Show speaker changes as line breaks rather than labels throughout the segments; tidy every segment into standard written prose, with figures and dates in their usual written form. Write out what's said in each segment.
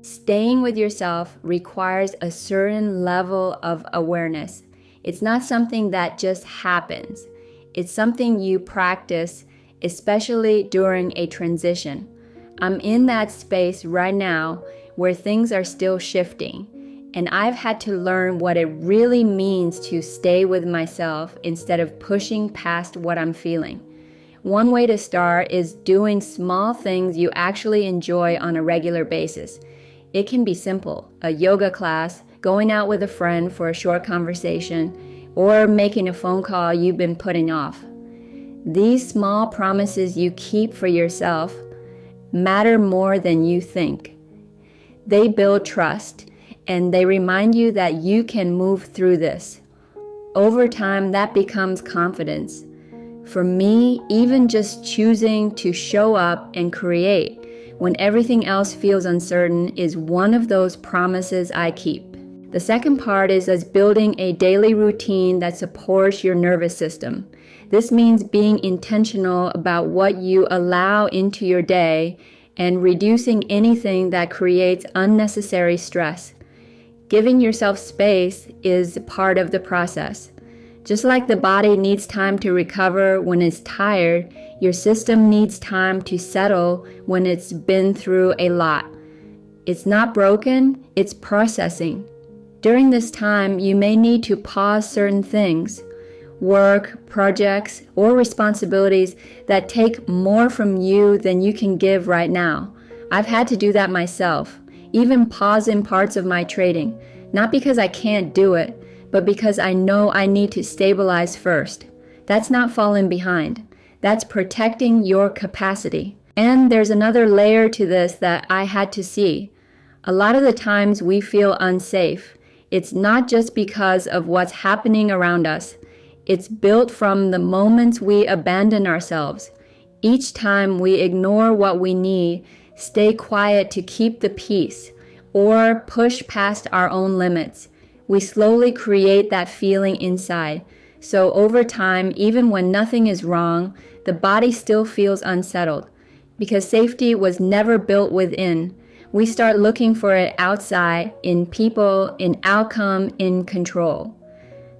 Staying with yourself requires a certain level of awareness. It's not something that just happens. It's something you practice, especially during a transition. I'm in that space right now where things are still shifting, and I've had to learn what it really means to stay with myself instead of pushing past what I'm feeling. One way to start is doing small things you actually enjoy on a regular basis. It can be simple, a yoga class, going out with a friend for a short conversation, or making a phone call you've been putting off. These small promises you keep for yourself matter more than you think. They build trust, and they remind you that you can move through this. Over time, that becomes confidence. For me, even just choosing to show up and create when everything else feels uncertain is one of those promises I keep. The second part is as building a daily routine that supports your nervous system. This means being intentional about what you allow into your day and reducing anything that creates unnecessary stress. Giving yourself space is part of the process. Just like the body needs time to recover when it's tired, your system needs time to settle when it's been through a lot. It's not broken, it's processing. During this time, you may need to pause certain things, work, projects, or responsibilities that take more from you than you can give right now. I've had to do that myself, even pause in parts of my trading, not because I can't do it, but because I know I need to stabilize first. That's not falling behind. That's protecting your capacity. And there's another layer to this that I had to see. A lot of the times we feel unsafe. It's not just because of what's happening around us. It's built from the moments we abandon ourselves. Each time we ignore what we need, stay quiet to keep the peace, or push past our own limits, we slowly create that feeling inside. So over time, even when nothing is wrong, the body still feels unsettled. Because safety was never built within, we start looking for it outside, in people, in outcome, in control.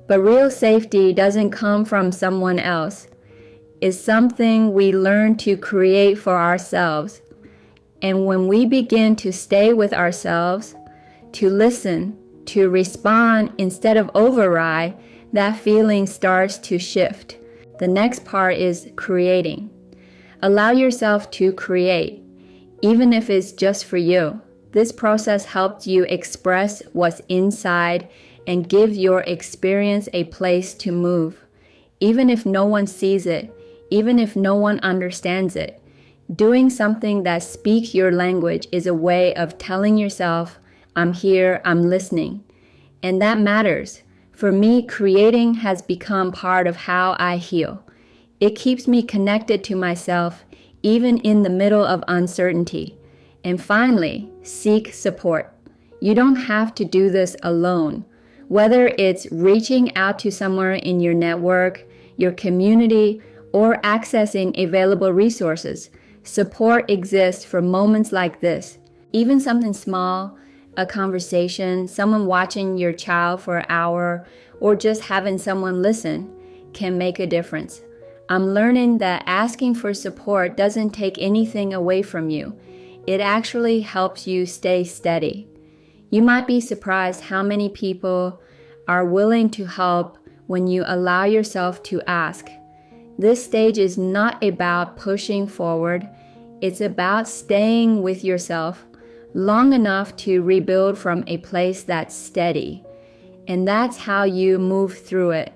But real safety doesn't come from someone else. It's something we learn to create for ourselves. And when we begin to stay with ourselves, to listen, to respond instead of override, that feeling starts to shift. The next part is creating. Allow yourself to create, even if it's just for you. This process helps you express what's inside and give your experience a place to move. Even if no one sees it, even if no one understands it, doing something that speaks your language is a way of telling yourself, I'm here, I'm listening. And that matters. For me, creating has become part of how I heal. It keeps me connected to myself, even in the middle of uncertainty. And finally, seek support. You don't have to do this alone. Whether it's reaching out to someone in your network, your community, or accessing available resources, support exists for moments like this. Even something small, a conversation, someone watching your child for an hour, or just having someone listen can make a difference. I'm learning that asking for support doesn't take anything away from you. It actually helps you stay steady. You might be surprised how many people are willing to help when you allow yourself to ask. This stage is not about pushing forward. It's about staying with yourself long enough to rebuild from a place that's steady. And that's how you move through it.